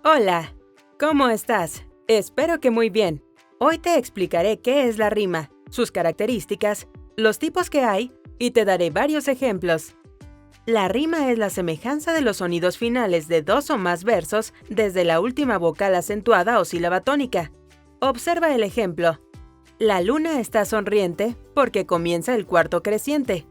Hola, ¿cómo estás? Espero que muy bien. Hoy te explicaré qué es la rima, sus características, los tipos que hay y te daré varios ejemplos. La rima es la semejanza de los sonidos finales de dos o más versos desde la última vocal acentuada o sílaba tónica. Observa el ejemplo. La luna está sonriente porque comienza el cuarto creciente.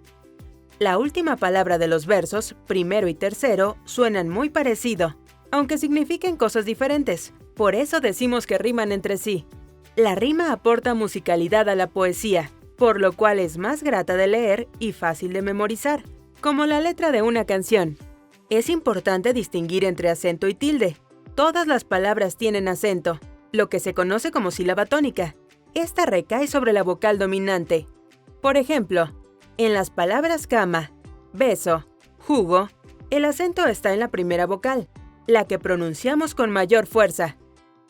La última palabra de los versos, primero y tercero, suenan muy parecido, aunque signifiquen cosas diferentes. Por eso decimos que riman entre sí. La rima aporta musicalidad a la poesía, por lo cual es más grata de leer y fácil de memorizar, como la letra de una canción. Es importante distinguir entre acento y tilde. Todas las palabras tienen acento, lo que se conoce como sílaba tónica. Esta recae sobre la vocal dominante. Por ejemplo, en las palabras cama, beso, jugo, el acento está en la primera vocal, la que pronunciamos con mayor fuerza.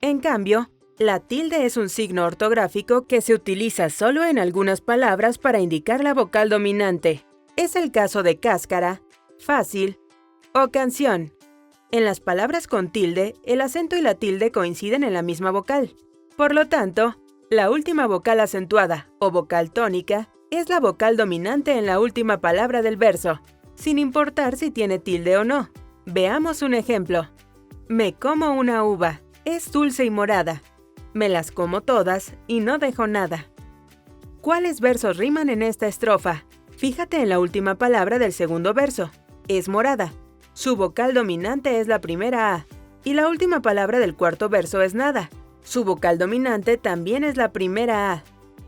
En cambio, la tilde es un signo ortográfico que se utiliza solo en algunas palabras para indicar la vocal dominante. Es el caso de cáscara, fácil o canción. En las palabras con tilde, el acento y la tilde coinciden en la misma vocal. Por lo tanto, la última vocal acentuada o vocal tónica es la vocal dominante en la última palabra del verso, sin importar si tiene tilde o no. Veamos un ejemplo. Me como una uva, es dulce y morada. Me las como todas y no dejo nada. ¿Cuáles versos riman en esta estrofa? Fíjate en la última palabra del segundo verso, es morada. Su vocal dominante es la primera A, y la última palabra del cuarto verso es nada. Su vocal dominante también es la primera A.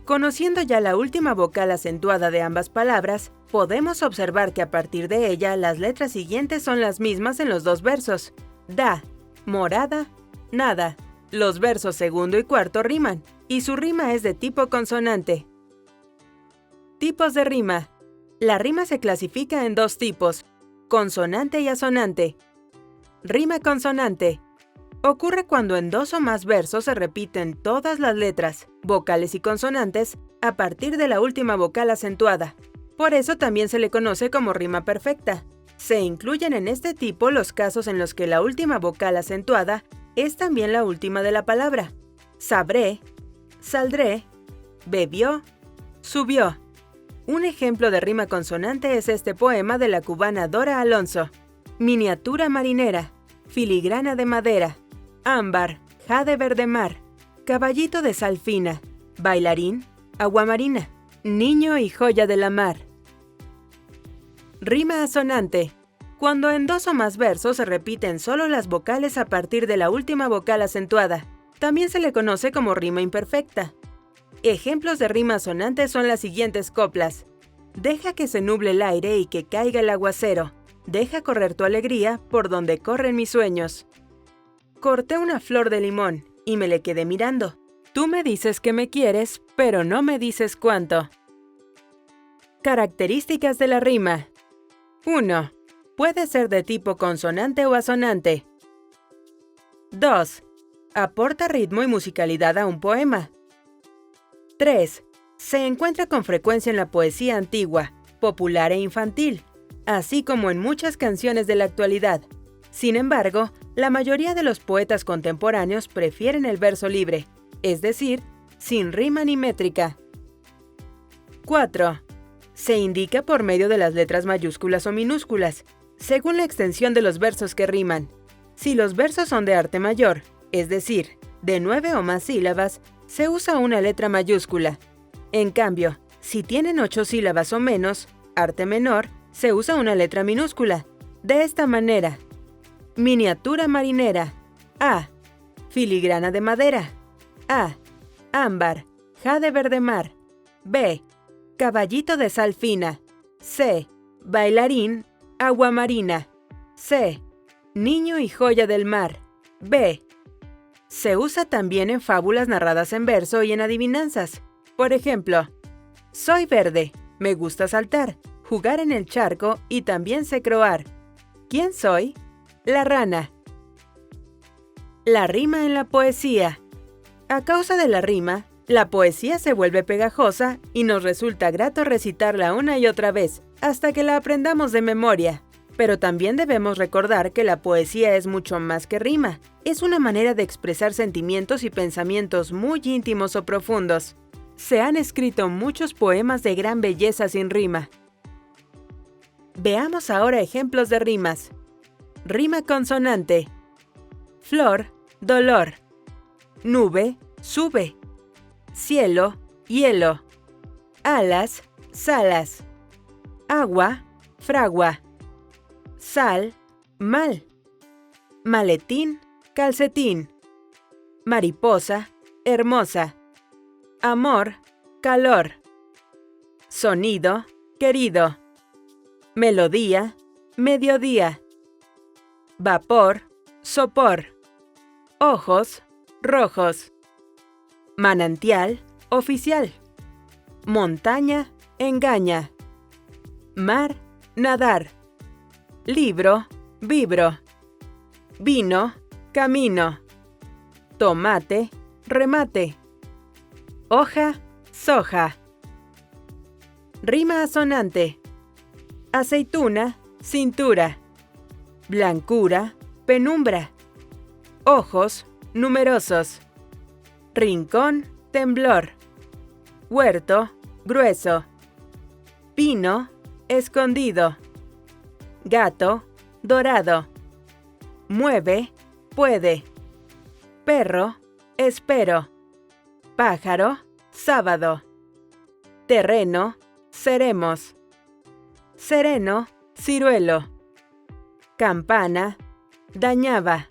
Conociendo ya la última vocal acentuada de ambas palabras, podemos observar que a partir de ella las letras siguientes son las mismas en los dos versos. Da, morada, nada. Los versos segundo y cuarto riman, y su rima es de tipo consonante. Tipos de rima. La rima se clasifica en dos tipos, consonante y asonante. Rima consonante. Ocurre cuando en dos o más versos se repiten todas las letras, vocales y consonantes, a partir de la última vocal acentuada. Por eso también se le conoce como rima perfecta. Se incluyen en este tipo los casos en los que la última vocal acentuada es también la última de la palabra. Sabré, saldré, bebió, subió. Un ejemplo de rima consonante es este poema de la cubana Dora Alonso. Miniatura marinera, filigrana de madera, ámbar, jade verde mar, caballito de sal fina, bailarín, agua marina, niño y joya de la mar. Rima asonante. Cuando en dos o más versos se repiten solo las vocales a partir de la última vocal acentuada. También se le conoce como rima imperfecta. Ejemplos de rima asonante son las siguientes coplas. Deja que se nuble el aire y que caiga el aguacero. Deja correr tu alegría por donde corren mis sueños. Corté una flor de limón y me le quedé mirando. Tú me dices que me quieres, pero no me dices cuánto. Características de la rima. 1. Puede ser de tipo consonante o asonante. 2. Aporta ritmo y musicalidad a un poema. 3. Se encuentra con frecuencia en la poesía antigua, popular e infantil, así como en muchas canciones de la actualidad. Sin embargo, la mayoría de los poetas contemporáneos prefieren el verso libre, es decir, sin rima ni métrica. 4. Se indica por medio de las letras mayúsculas o minúsculas, según la extensión de los versos que riman. Si los versos son de arte mayor, es decir, de 9 o más sílabas, se usa una letra mayúscula. En cambio, si tienen 8 sílabas o menos, arte menor, se usa una letra minúscula. De esta manera: miniatura marinera, A. Filigrana de madera, A. Ámbar, jade verde mar, B. Caballito de sal fina, C. Bailarín, agua marina, C. Niño y joya del mar, B. Se usa también en fábulas narradas en verso y en adivinanzas. Por ejemplo, soy verde, me gusta saltar, jugar en el charco y también sé croar. ¿Quién soy? La rana. La rima en la poesía. A causa de la rima, la poesía se vuelve pegajosa y nos resulta grato recitarla una y otra vez, hasta que la aprendamos de memoria. Pero también debemos recordar que la poesía es mucho más que rima. Es una manera de expresar sentimientos y pensamientos muy íntimos o profundos. Se han escrito muchos poemas de gran belleza sin rima. Veamos ahora ejemplos de rimas. Rima consonante. Flor, dolor. Nube, sube. Cielo, hielo. Alas, salas. Agua, fragua. Sal, mal. Maletín, calcetín. Mariposa, hermosa. Amor, calor. Sonido, querido. Melodía, mediodía. Vapor, sopor. Ojos, rojos. Manantial, oficial. Montaña, engaña. Mar, nadar. Libro, vibro. Vino, camino. Tomate, remate. Hoja, soja. Rima asonante. Aceituna, cintura. Blancura, penumbra. Ojos, numerosos. Rincón, temblor. Huerto, grueso. Pino, escondido. Gato, dorado. Mueve, puede. Perro, espero. Pájaro, sábado. Terreno, seremos. Sereno, ciruelo. Campana, dañaba.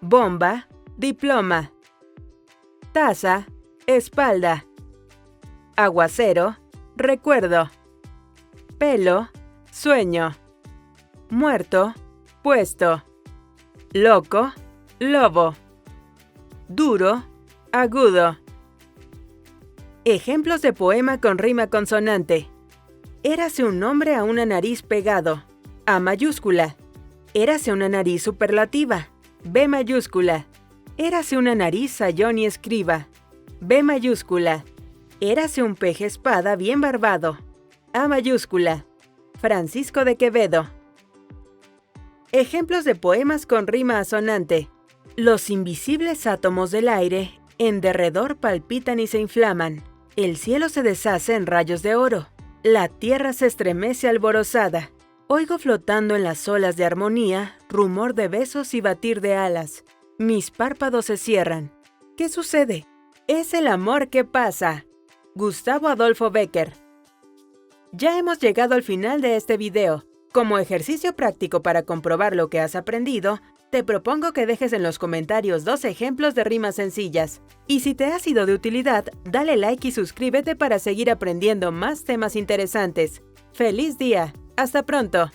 Bomba, diploma. Taza, espalda. Aguacero, recuerdo. Pelo, sueño. Muerto, puesto. Loco, lobo. Duro, agudo. Ejemplos de poema con rima consonante. Érase un nombre a una nariz pegado. A mayúscula. Érase una nariz superlativa. B mayúscula. Érase una nariz sayón y escriba. B mayúscula. Érase un peje espada bien barbado. A mayúscula. Francisco de Quevedo. Ejemplos de poemas con rima asonante. Los invisibles átomos del aire en derredor palpitan y se inflaman. El cielo se deshace en rayos de oro. La tierra se estremece alborozada. Oigo flotando en las olas de armonía rumor de besos y batir de alas. Mis párpados se cierran. ¿Qué sucede? Es el amor que pasa. Gustavo Adolfo Bécquer. Ya hemos llegado al final de este video. Como ejercicio práctico para comprobar lo que has aprendido, te propongo que dejes en los comentarios 2 ejemplos de rimas sencillas. Y si te ha sido de utilidad, dale like y suscríbete para seguir aprendiendo más temas interesantes. ¡Feliz día! ¡Hasta pronto!